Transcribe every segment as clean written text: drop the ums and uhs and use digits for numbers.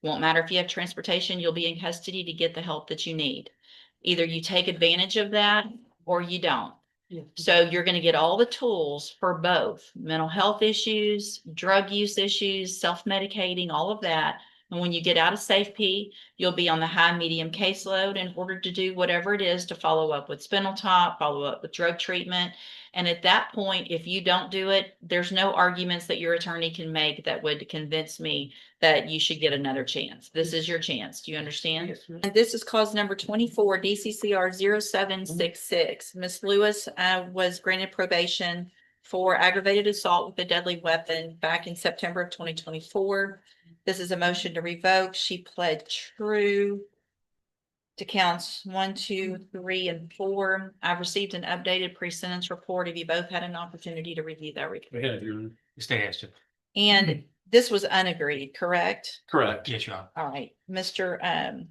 Won't matter if you have transportation, you'll be in custody to get the help that you need. Either you take advantage of that or you don't. So you're going to get all the tools for both mental health issues, drug use issues, self-medicating, all of that. And when you get out of SafeP, you'll be on the high medium caseload in order to do whatever it is to follow up with spinal tap, follow up with drug treatment. And at that point, if you don't do it, there's no arguments that your attorney can make that would convince me that you should get another chance. This is your chance. Do you understand? Yes, and this is cause number 24, DCCR 0766. Ms. Lewis was granted probation for aggravated assault with a deadly weapon back in September of 2024. This is a motion to revoke. She pled true to counts 1, 2, 3, and 4. I've received an updated pre-sentence report. Have you both had an opportunity to review that report? We have your stay asked. And this was unagreed, correct? Correct. Yes, Your Honor. All right, Mr.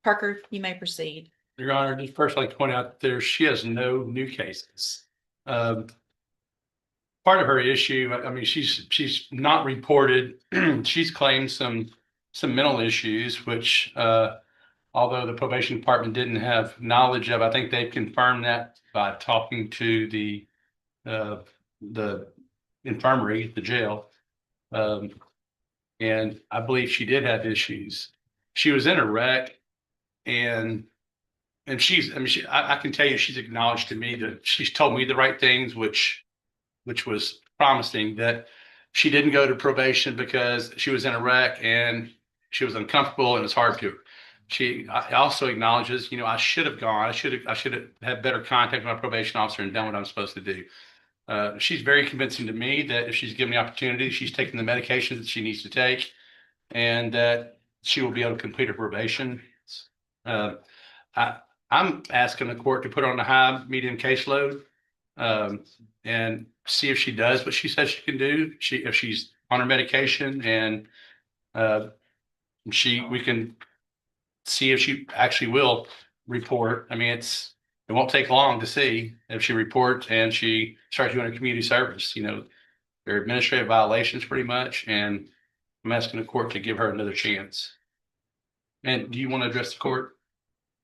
Parker, you may proceed. Your Honor, just first like to point out she has no new cases. Part of her issue, I mean, she's not reported. She's claimed some mental issues, which although the probation department didn't have knowledge of, I think they've confirmed that by talking to the infirmary, the jail. And I believe she did have issues. She was in a wreck, and I can tell you, she's acknowledged to me that she's told me the right things, which was promising, that she didn't go to probation because she was in a wreck and she was uncomfortable and it's hard to her. She also acknowledges, I should have gone. I should have had better contact with my probation officer and done what I'm supposed to do. She's very convincing to me that if she's given the opportunity, she's taking the medications that she needs to take, and that she will be able to complete her probation. I'm asking the court to put her on the high medium caseload and see if she does what she says she can do. If she's on her medication, and we can see if she actually will report. I mean, it won't take long to see if she reports and she starts doing a community service. They're administrative violations pretty much, and I'm asking the court to give her another chance. And do you want to address the court?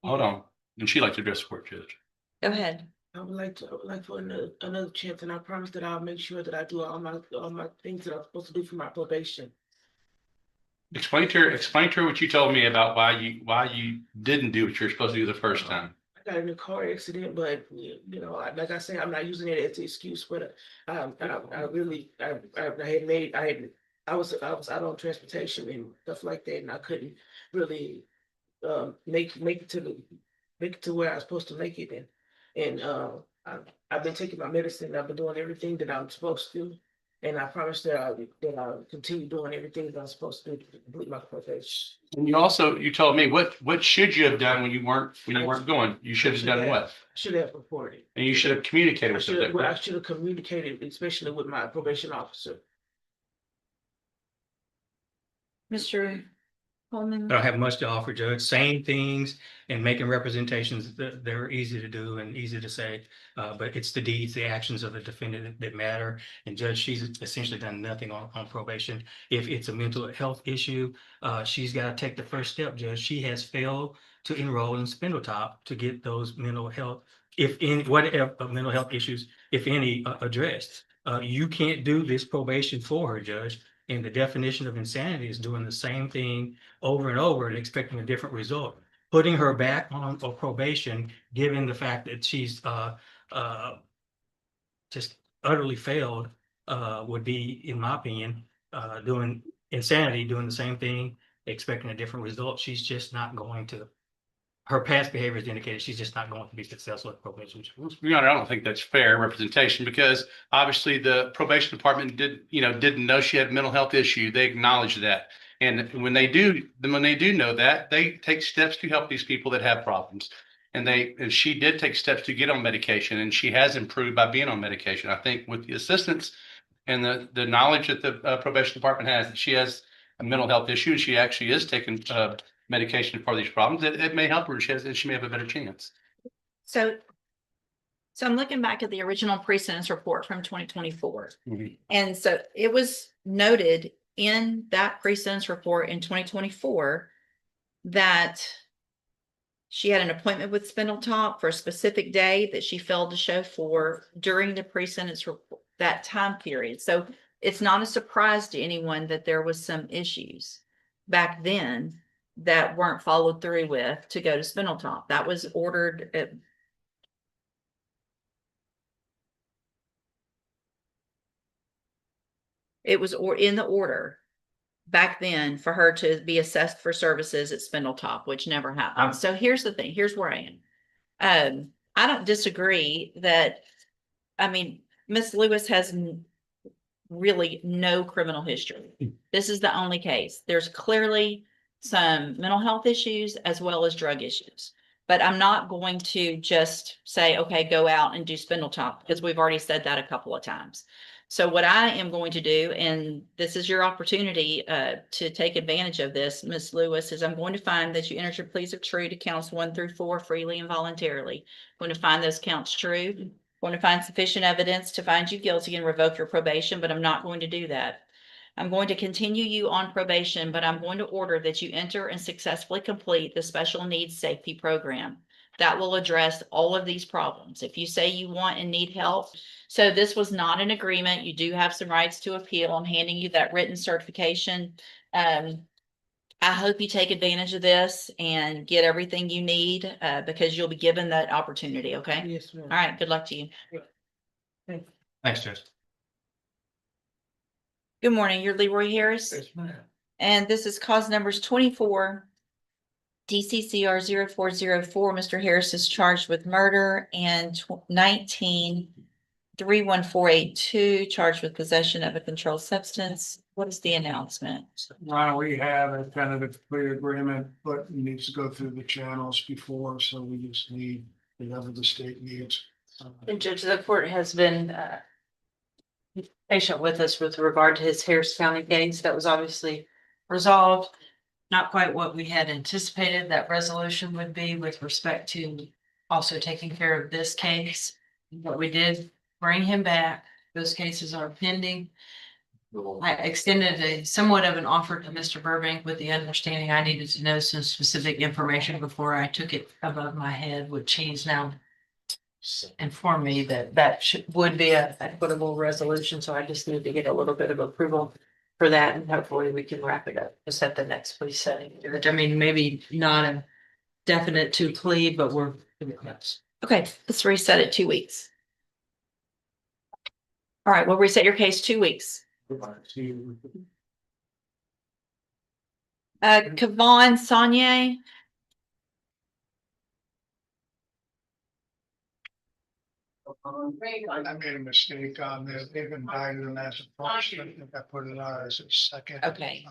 Hold on. And she'd like to address the court, Judge. Go ahead. I would like for another chance, and I promise that I'll make sure that I do all my things that I'm supposed to do for my probation. Explain to her what you told me about why you didn't do what you're supposed to do the first time. I got in a car accident, but like I said, I'm not using it as an excuse. But I was out on transportation and stuff like that, and I couldn't really make it to where I was supposed to make it. And I've been taking my medicine. I've been doing everything that I'm supposed to, and I promise that I'll continue doing everything that I'm supposed to do to complete my probation. And you told me what should you have done when you weren't going? You should have done what? Should have reported. And you should have communicated with them. I should have communicated, especially with my probation officer. Mr. Coleman? I don't have much to offer, Judge. Same things and making representations that they're easy to do and easy to say, but it's the deeds, the actions of the defendant that matter. And Judge, she's essentially done nothing on probation. If it's a mental health issue, she's got to take the first step, Judge. She has failed to enroll in spinal tap to get those mental health, whatever mental health issues, if any, addressed. You can't do this probation for her, Judge. And the definition of insanity is doing the same thing over and over and expecting a different result. Putting her back on probation, given the fact that she's just utterly failed, would be, in my opinion, doing insanity, doing the same thing, expecting a different result. She's just not going to. Her past behavior has indicated she's just not going to be successful at probation. I don't think that's fair representation, because obviously the probation department didn't know she had a mental health issue. They acknowledged that. And when they do know that, they take steps to help these people that have problems. And she did take steps to get on medication, and she has improved by being on medication. I think with the assistance and the knowledge that the probation department has, that she has a mental health issue, and she actually is taking medication for these problems, it may help her. She may have a better chance. So I'm looking back at the original pre-sentence report from 2024. Mm-hmm. And so it was noted in that pre-sentence report in 2024 that she had an appointment with Spindletop for a specific day that she failed to show for during the pre-sentence report, that time period. So it's not a surprise to anyone that there was some issues back then that weren't followed through with to go to Spindletop. That was ordered at it was in the order back then for her to be assessed for services at Spindletop, which never happened. So here's the thing, here's where I am. I don't disagree that, I mean, Miss Lewis has really no criminal history. This is the only case. There's clearly some mental health issues as well as drug issues. But I'm not going to just say, okay, go out and do Spindletop, because we've already said that a couple of times. So what I am going to do, and this is your opportunity to take advantage of this, Miss Lewis, is I'm going to find that you entered your pleas of true to counts 1 through 4 freely and voluntarily. I'm going to find those counts true. I'm going to find sufficient evidence to find you guilty and revoke your probation, but I'm not going to do that. I'm going to continue you on probation, but I'm going to order that you enter and successfully complete the special needs SafeP program. That will address all of these problems. If you say you want and need help, so this was not an agreement. You do have some rights to appeal. I'm handing you that written certification. I hope you take advantage of this and get everything you need because you'll be given that opportunity, okay? Yes, ma'am. All right, good luck to you. Thanks, Judge. Good morning, you're Leroy Harris. Yes, ma'am. And this is cause numbers 24 DCCR 0404. Mr. Harris is charged with murder, and 19 31482 charged with possession of a controlled substance. What is the announcement? Ron, we have a tentative plea agreement, but it needs to go through the channels before, so we just need whatever the state needs. And Judge, the court has been patient with us with regard to his Harris County case. That was obviously resolved. Not quite what we had anticipated that resolution would be with respect to also taking care of this case. But we did bring him back. Those cases are pending. I extended a somewhat of an offer to Mr. Burbank with the understanding I needed to know some specific information before I took it above my head, which he's now informed me that would be an equitable resolution. So I just need to get a little bit of approval for that, and hopefully we can wrap it up just at the next plea setting. I mean, maybe not a definite to plead, but we're close. Okay, let's reset it 2 weeks. All right, we'll reset your case 2 weeks. Kavon Saunier. I made a mistake on this. They've indicted him as a first. I think I put it on as a second. Okay.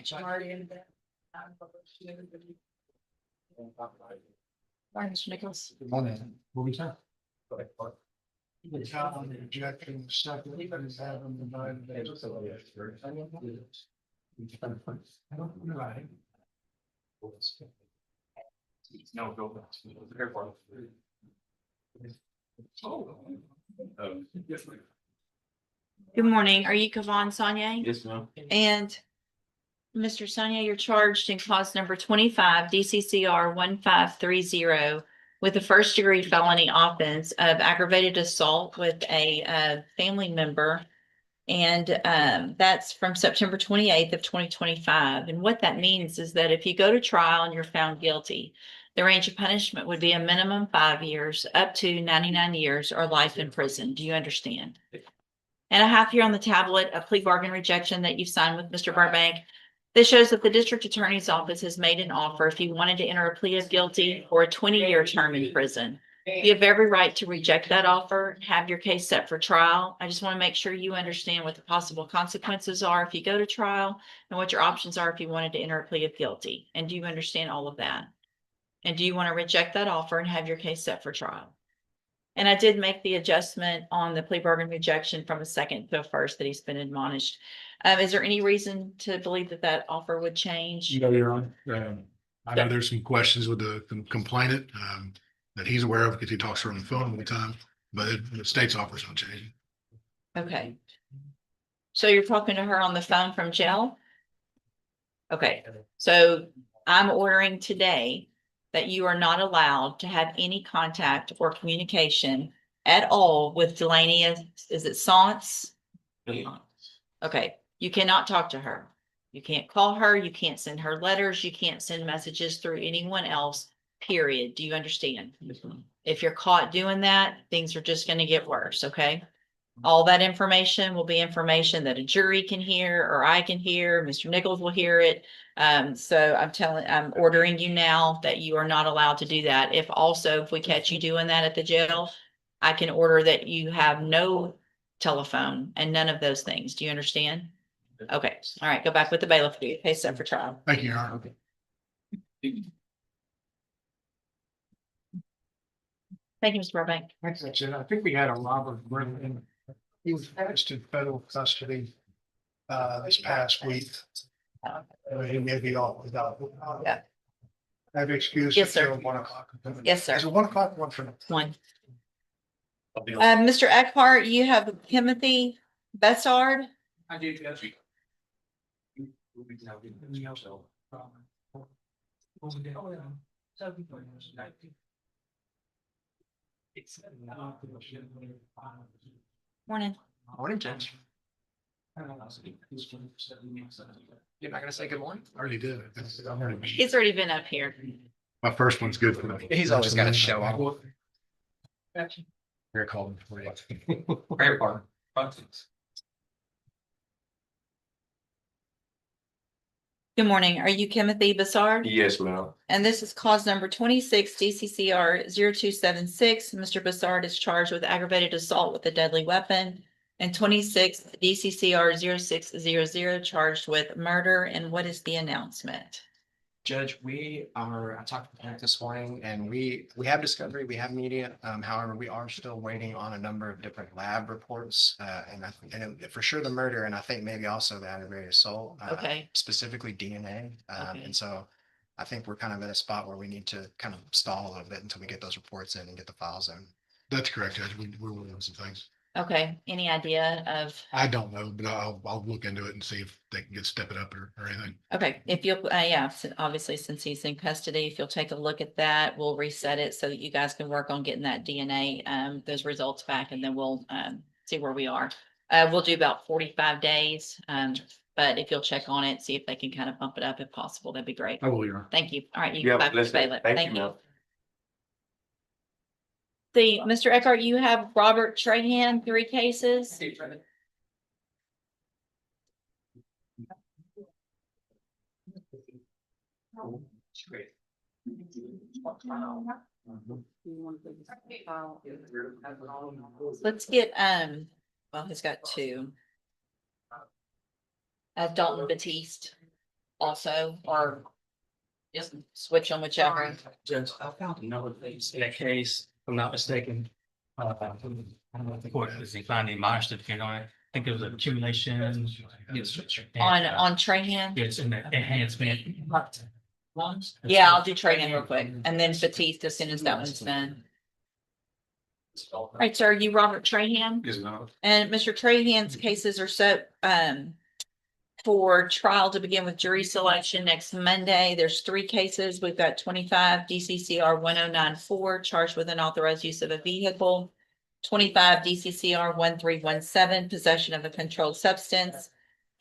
Sorry, Mr. Nicholas. On the objection, the second, is having indicted as a No, go back. Good morning. Are you Kavon Saunier? Yes, ma'am. And Mr. Saunier, you're charged in cause number 25 DCCR 1530 with a first-degree felony offense of aggravated assault with a family member. And that's from September 28th of 2025. And what that means is that if you go to trial and you're found guilty, the range of punishment would be a minimum 5 years up to 99 years or life in prison. Do you understand? And I have here on the tablet a plea bargain rejection that you've signed with Mr. Burbank. This shows that the district attorney's office has made an offer if you wanted to enter a plea of guilty or a 20-year term in prison. You have every right to reject that offer, have your case set for trial. I just want to make sure you understand what the possible consequences are if you go to trial and what your options are if you wanted to enter a plea of guilty. And do you understand all of that? And do you want to reject that offer and have your case set for trial? And I did make the adjustment on the plea bargain rejection from a second to a first that he's been admonished. Is there any reason to believe that that offer would change? No, Your Honor. I know there's some questions with the complainant that he's aware of because he talks to her on the phone all the time, but the state's offer's not changing. Okay. So you're talking to her on the phone from jail? Okay, so I'm ordering today that you are not allowed to have any contact or communication at all with Delaney, is it Sance? Okay, you cannot talk to her. You can't call her, you can't send her letters, you can't send messages through anyone else, period. Do you understand? If you're caught doing that, things are just gonna get worse, okay? All that information will be information that a jury can hear, or I can hear, Mr. Nichols will hear it. So I'm ordering you now that you are not allowed to do that. If we catch you doing that at the jail, I can order that you have no telephone and none of those things. Do you understand? Okay, all right, go back with the bailiff, do your case set for trial. Thank you, Your Honor. Thank you, Mr. Burbank. That's it. I think we had a Robert Griffin. He was placed in federal custody this past week. He may be off without. Yeah. I have excuse. Yes, sir. until 1 o'clock. Yes, sir. Is it 1 o'clock? 1 for. One. Mr. Eckhart, you have Timothy Bessard. I do. Morning. Morning, Judge. You're not gonna say good morning? I already did. He's already been up here. My first one's good for me. He's always got to show off. Here, call him for you. Very far. Good morning. Are you Timothy Bessard? Yes, ma'am. And this is cause number 26 DCCR 0276. Mr. Bessard is charged with aggravated assault with a deadly weapon. And 26 DCCR 0600 charged with murder. And what is the announcement? Judge, I talked to Pat this morning and we have discovery, we have media. However, we are still waiting on a number of different lab reports. And for sure the murder, and I think maybe also the aggravated assault. Okay. Specifically DNA. Okay. And so I think we're kind of at a spot where we need to kind of stall a little bit until we get those reports in and get the files in. That's correct, Judge. We're working on some things. Okay. Any idea of? I don't know, but I'll look into it and see if they can step it up or anything. Okay, if you'll, obviously since he's in custody, if you'll take a look at that, we'll reset it so that you guys can work on getting that DNA, those results back, and then we'll, see where we are. We'll do about 45 days, but if you'll check on it, see if they can kind of bump it up if possible, that'd be great. I will, Your Honor. Thank you. All right, you Yeah, go back to the listen, bailiff. thank Thank you, you. ma'am. See, Mr. Eckhart, you have Robert Trahan, 3 cases. Let's get, well, he's got 2. Dalton Batiste also, or just switch on whichever. Judge, I found another thing in that case, if I'm not mistaken. I don't know if the court is inclined to admonish the defendant on it. I think there was an accumulation. Yes. On Trahan? Yes, in the enhancement. Yeah, I'll do Trahan real quick, and then Batiste as soon as that one's done. All right, sir, you Robert Trahan? Yes, ma'am. And Mr. Trahan's cases are set, for trial to begin with jury selection next Monday. There's 3 cases. We've got 25 DCCR 1094 charged with unauthorized use of a vehicle. 25 DCCR 1317 possession of a controlled substance.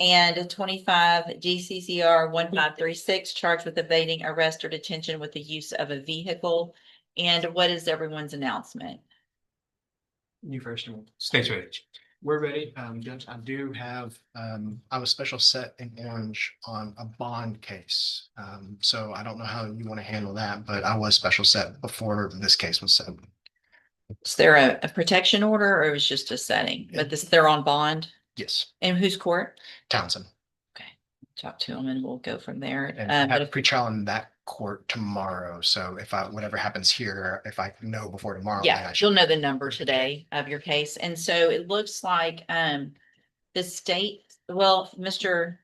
And 25 DCCR 1536 charged with evading arrest or detention with the use of a vehicle. And what is everyone's announcement? You first. State's ready. We're ready. Judge, I do have, I was special set in orange on a bond case. So I don't know how you want to handle that, but I was special set before this case was set. Is there a protection order or it was just a setting? But they're on bond? Yes, In whose court? Townsend. Talk to them and we'll go from there. And I But have a if, pretrial in that court tomorrow. So if whatever happens here, if I know before tomorrow. then yeah, I should- you'll know the number today of your case. And so it looks like, the state, well, Mr.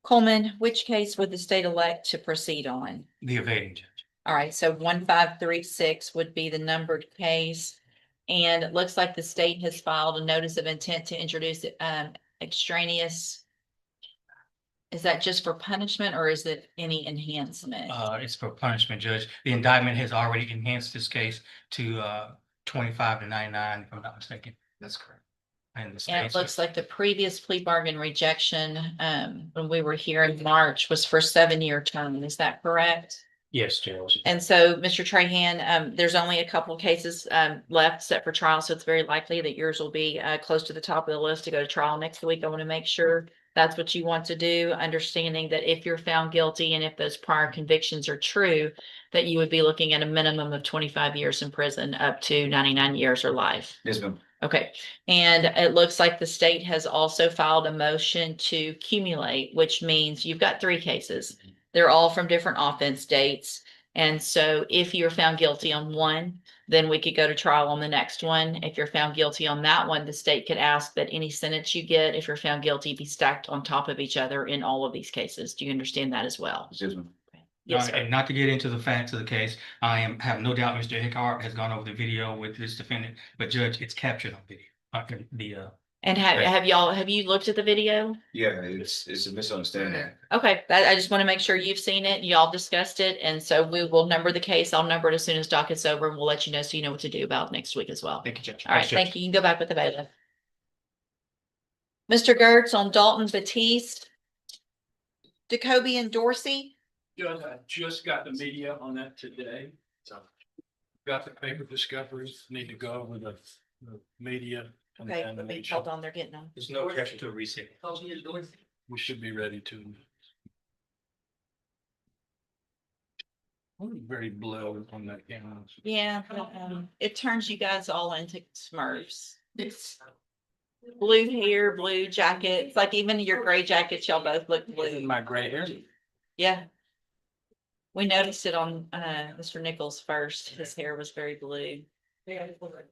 Coleman, which case would the state elect to proceed on? The evading judge. All right, so 1536 would be the numbered case. And it looks like the state has filed a notice of intent to introduce extraneous? Is that just for punishment or is it any enhancement? It's for punishment, Judge. The indictment has already enhanced this case to 25 to 99, if I'm not mistaken. That's correct. And the And state. it looks like the previous plea bargain rejection, when we were here in March was for 7-year term. Is that correct? Yes, Judge. And so, Mr. Trahan, there's only a couple of cases left set for trial, so it's very likely that yours will be close to the top of the list to go to trial next week. I want to make sure that's what you want to do, understanding that if you're found guilty and if those prior convictions are true, that you would be looking at a minimum of 25 years in prison up to 99 years or life. Yes, ma'am. Okay, and it looks like the state has also filed a motion to cumulate, which means you've got 3 cases. They're all from different offense dates. And so if you're found guilty on one, then we could go to trial on the next one. If you're found guilty on that one, the state could ask that any sentence you get, if you're found guilty, be stacked on top of each other in all of these cases. Do you understand that as well? Yes, ma'am. Yes, sir. And not to get into the facts of the case, have no doubt Mr. Hickard has gone over the video with this defendant, but Judge, it's captured on video. And Right. have you looked at the video? Yeah, it's a misunderstanding. Okay, I just want to make sure you've seen it, y'all discussed it, and so we will number the case. I'll number it as soon as docket's over, and we'll let you know so you know what to do about next week as well. Thank you, Judge. All right, thank you. You can go back with the bailiff. Mr. Gertz on Dalton Batiste. Jacoby and Dorsey. Judge, I just got the media on that today. So got the paper discoveries, need to go over the media. and Okay, then we hold on, they're getting them. There's no objection to a reset. We should be ready to. Very blue on that camera. Yeah, it turns you guys all into Smurfs. It's blue hair, blue jacket. It's like even your gray jackets, y'all both look blue. My gray hair. Yeah. We noticed it on Mr. Nichols first. His hair was very blue.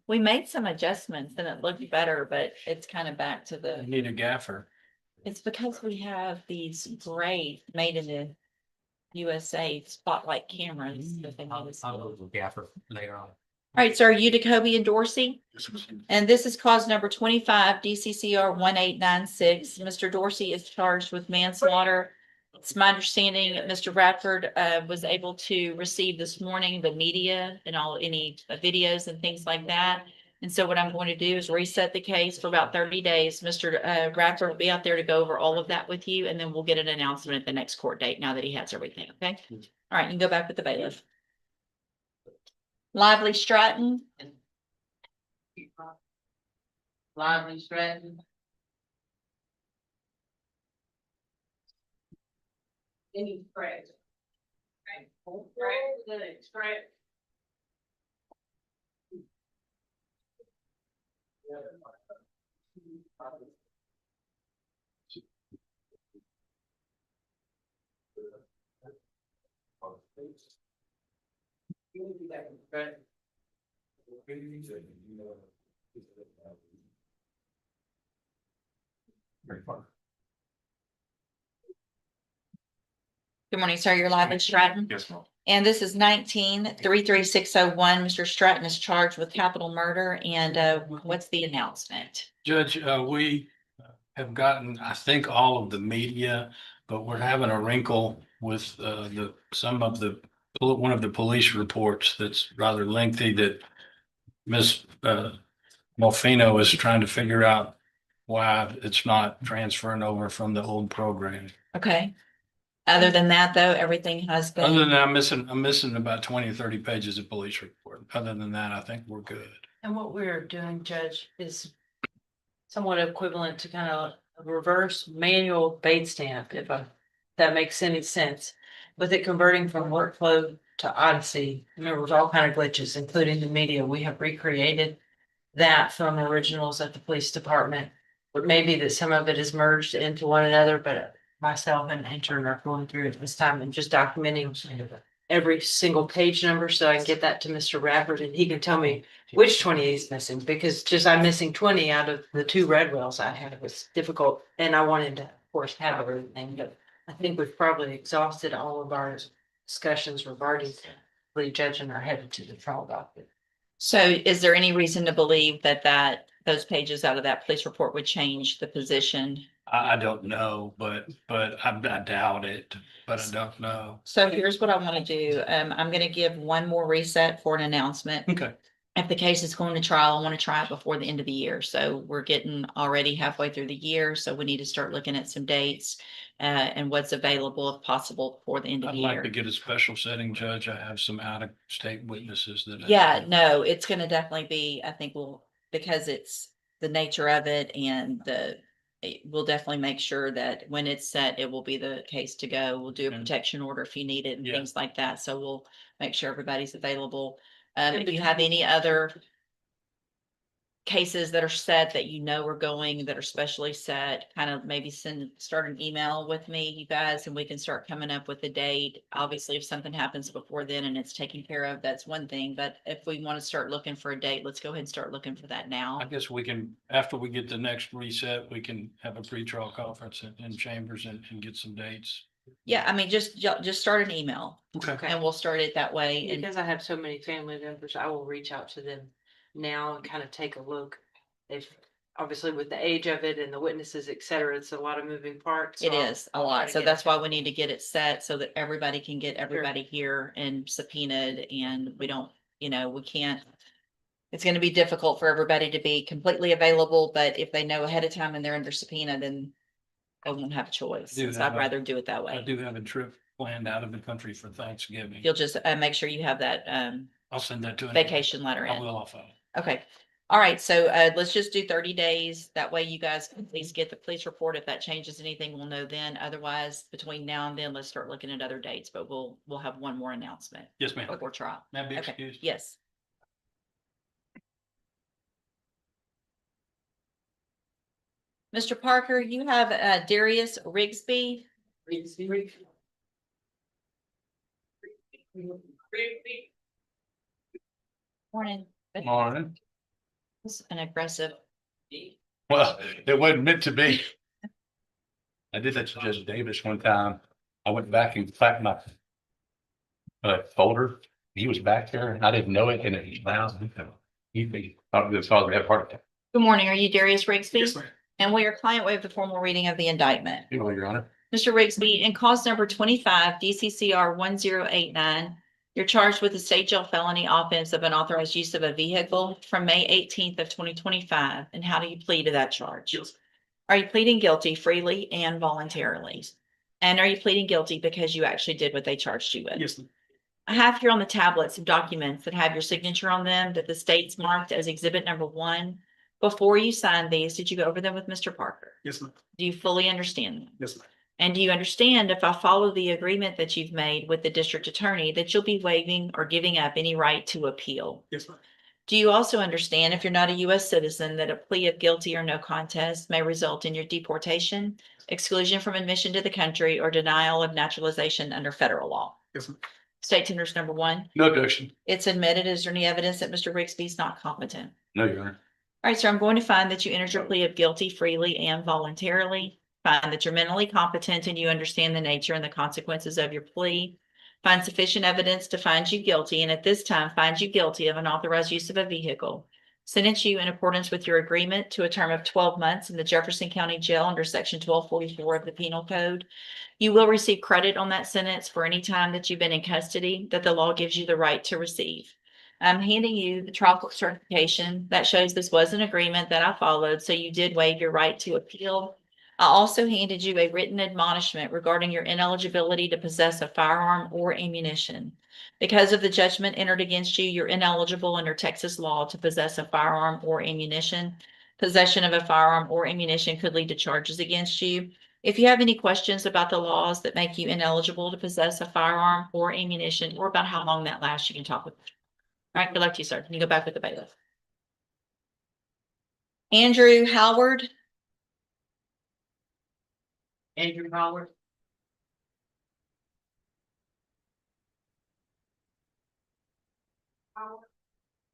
We made some adjustments and it looked better, but it's kind of back to the, Need a gaffer. it's because we have these great made in the USA spotlight cameras. that they made us I'll do. go with Gaffer later on. All right, so are you Jacoby and Dorsey? And this is cause number 25 DCCR 1896. Mr. Dorsey is charged with manslaughter. It's my understanding that Mr. Bradford was able to receive this morning the media and any videos and things like that. And so what I'm going to do is reset the case for about 30 days. Mr. Bradford will be out there to go over all of that with you, and then we'll get an announcement at the next court date now that he has everything, okay? All right, you can go back with the bailiff. Lively Stratton. Lively Stratton. Any correct. Correct. Good morning, sir. You're live in Stratton. Yes, ma'am. And this is 19-33601. Mr. Stratton is charged with capital murder. And what's the announcement? Judge, we have gotten, I think, all of the media, but we're having a wrinkle with one of the police reports that's rather lengthy that Ms. Molfino is trying to figure out why it's not transferring over from the old program. Okay. Other than that, though, everything has been. Other than that, I'm missing about 20 or 30 pages of police report. Other than that, I think we're good. And what we're doing, Judge, is somewhat equivalent to kind of a reverse manual bait stamp, if that makes any sense. With it converting from workflow to Odyssey, there was all kind of glitches, including the media. We have recreated that from originals at the police department. But maybe that some of it is merged into one another, but myself and intern are going through it this time and just documenting every single page number so I can get that to Mr. Radford and he can tell me which 20 is missing, because just I'm missing 20 out of the 2 red wells I had. It was difficult and I wanted to, of course, have everything, but I think we've probably exhausted all of our discussions regarding the judge and are headed to the trial docket. So is there any reason to believe that those pages out of that police report would change the position. I don't know, but I doubt it, but I don't know. So here's what I want to do. I'm going to give one more reset for an announcement. Okay. If the case is going to trial, I want to try it before the end of the year. So we're getting already halfway through the year. So we need to start looking at some dates and what's available if possible before the end of I'd the like year. to get a special setting judge. I have some out-of-state witnesses that. Yeah, no, it's going to definitely be, I think because it's the nature of it and we'll definitely make sure that when it's set, it will be the case to go. We'll do a Okay. protection order if you need it and Yeah. things like that. So we'll make sure everybody's available. In If you have any other cases that are set that you know are going, that are specially set, kind of maybe start an email with me, you guys, and we can start coming up with a date. Obviously, if something happens before then and it's taken care of, that's one thing. But if we want to start looking for a date, let's go ahead and start looking for that now. I guess we can, after we get the next reset, we can have a pre-trial conference in chambers and get some dates. Yeah, I mean, just start an email Okay. and we'll start it that way. And Because I have so many family members, I will reach out to them now and kind of take a look. If, obviously with the age of it and the witnesses, et cetera, it's a lot of moving parts. it is a I'll try lot. to So get that's it. why we need to get it set so that everybody can get everybody here and subpoenaed, and we don't, we can't. It's going to be difficult for everybody to be completely available, but if they know ahead of time and they're under subpoena, then they won't have a choice. do So have I'd a- rather do it that I way. do have a trip planned out of the country for Thanksgiving. You'll just make sure you have that I'll send that to him. vacation letter I in. will also. Okay. All right. So let's just do 30 days. That way you guys can please get the police report. If that changes anything, we'll know then. Otherwise, between now and then, let's start looking at other dates, but we'll have one more announcement Yes, ma'am. before trial. May I be Okay. excused? Yes. Mr. Parker, you have Darius Rigsby. Morning. Morning. It's an aggressive. Well, it wasn't meant to be. I did that to Judge Davis one time. I went back and clapped my folder. He was back there and I didn't know it, and it loud. He thought this father had a heart attack. Good morning. Are you Darius Rigsby? Yes, ma'am. And will your client waive the formal reading of the indictment? You know, Your Honor. Mr. Rigsby, in cause number 25 DCCR 1089, you're charged with a state jail felony offense of unauthorized use of a vehicle from May 18th of 2025. And how do you plead to that charge? Yes. Are you pleading guilty freely and voluntarily? And are you pleading guilty because you actually did what they charged you with? Yes. I have here on the tablets some documents that have your signature on them that the state's marked as exhibit number 1. Before you signed these, did you go over them with Mr. Parker? Yes, ma'am. Do you fully understand them? Yes, ma'am. And do you understand, if I follow the agreement that you've made with the district attorney, that you'll be waiving or giving up any right to appeal? Yes, ma'am. Do you also understand, if you're not a U.S. citizen, that a plea of guilty or no contest may result in your deportation, exclusion from admission to the country, or denial of naturalization under federal law? Yes, ma'am. State tenders number 1, No objection. it's admitted. Is there any evidence that Mr. Rigsby is not competent? No, Your Honor. All right, sir, I'm going to find that you entered your plea of guilty freely and voluntarily. Find that you're mentally competent and you understand the nature and the consequences of your plea. Find sufficient evidence to find you guilty, and at this time find you guilty of unauthorized use of a vehicle. Sentence you in accordance with your agreement to a term of 12 months in the Jefferson County Jail under Section 1244 of the Penal Code. You will receive credit on that sentence for any time that you've been in custody that the law gives you the right to receive. I'm handing you the trial court certification that shows this was an agreement that I followed, so you did waive your right to appeal. I also handed you a written admonishment regarding your ineligibility to possess a firearm or ammunition. Because of the judgment entered against you, you're ineligible under Texas law to possess a firearm or ammunition. Possession of a firearm or ammunition could lead to charges against you. If you have any questions about the laws that make you ineligible to possess a firearm or ammunition, or about how long that lasts, you can talk with me. All right, good luck to you, sir. You go back with the bailiff. Andrew Howard. Andrew Howard.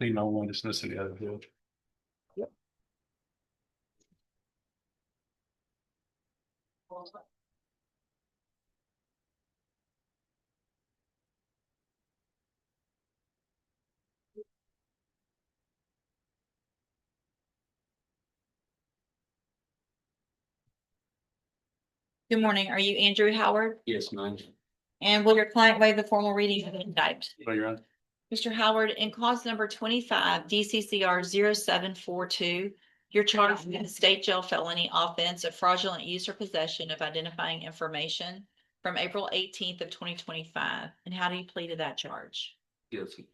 Leave no one dismiss any other bill. Good morning. Are you Andrew Howard? Yes, ma'am. And will your client waive the formal reading of the indictment? Oh, you're on. Mr. Howard, in cause number 25 DCCR 0742, you're charged with a state jail felony offense of fraudulent use or possession of identifying information from April 18th of 2025. And how do you plead to that charge? Guilty.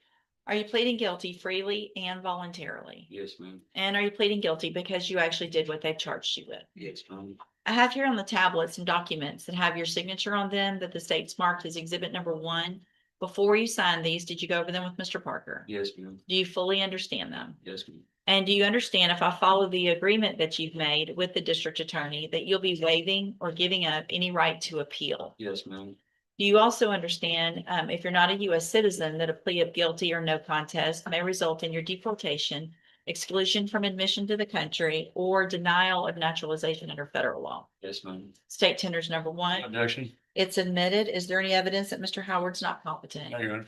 Are you pleading guilty freely and voluntarily? Yes, ma'am. And are you pleading guilty because you actually did what they've charged you with? Yes, ma'am. I have here on the tablet some documents that have your signature on them that the state's marked as exhibit number 1. Before you sign these, did you go over them with Mr. Parker? Yes, ma'am. Do you fully understand them? Yes, ma'am. And do you understand if I follow the agreement that you've made with the district attorney that you'll be waiving or giving up any right to appeal? Yes, ma'am. Do you also understand, if you're not a U.S. citizen, that a plea of guilty or no contest may result in your deportation, exclusion from admission to the country, or denial of naturalization under federal law? Yes, ma'am. State tenders number 1. Objection. It's admitted. Is there any evidence that Mr. Howard's not competent? No, Your Honor.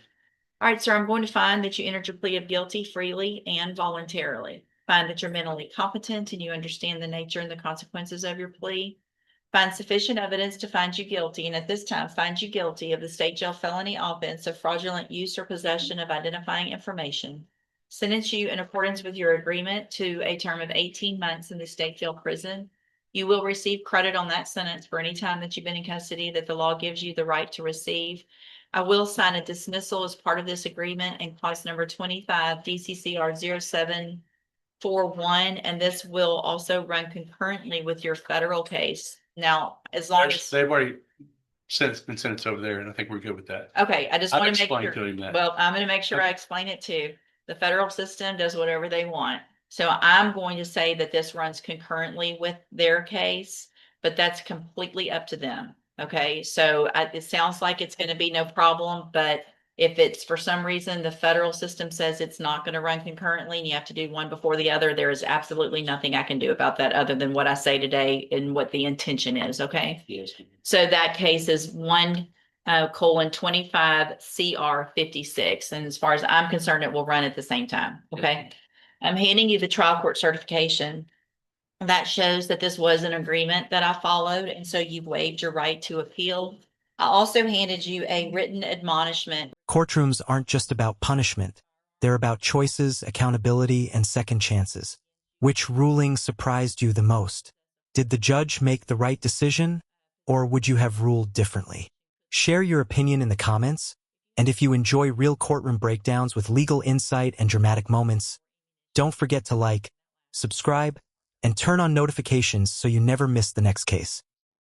All right, sir, I'm going to find that you entered your plea of guilty freely and voluntarily. Find that you're mentally competent and you understand the nature and the consequences of your plea. Find sufficient evidence to find you guilty, and at this time, find you guilty of the state jail felony offense of fraudulent use or possession of identifying information. Sentence you in accordance with your agreement to a term of 18 months in the state jail prison. You will receive credit on that sentence for any time that you've been in custody that the law gives you the right to receive. I will sign a dismissal as part of this agreement in clause number 25 DCCR 0741, and this will also run concurrently with your federal case. Now, as long as, They've already been sentenced over there, and I think we're good with that. okay, I just I've want to make explained sure. to him that. Well, I'm going to make sure I explain it too. The federal system does whatever they want. So I'm going to say that this runs concurrently with their case, but that's completely up to them. Okay, so it sounds like it's going to be no problem, but if it's for some reason the federal system says it's not going to run concurrently and you have to do one before the other, there is absolutely nothing I can do about that other than what I say today and what the intention is. Okay. Yes, ma'am. So that case is 1:25 CR 56. And as far as I'm concerned, it will run at the same time. Okay. I'm handing you the trial court certification. That shows that this was an agreement that I followed. And so you've waived your right to appeal. I also handed you a written admonishment. Courtrooms aren't just about punishment. They're about choices, accountability, and second chances. Which ruling surprised you the most? Did the judge make the right decision, or would you have ruled differently? Share your opinion in the comments, and if you enjoy real courtroom breakdowns with legal insight and dramatic moments, don't forget to like, subscribe, and turn on notifications so you never miss the next case.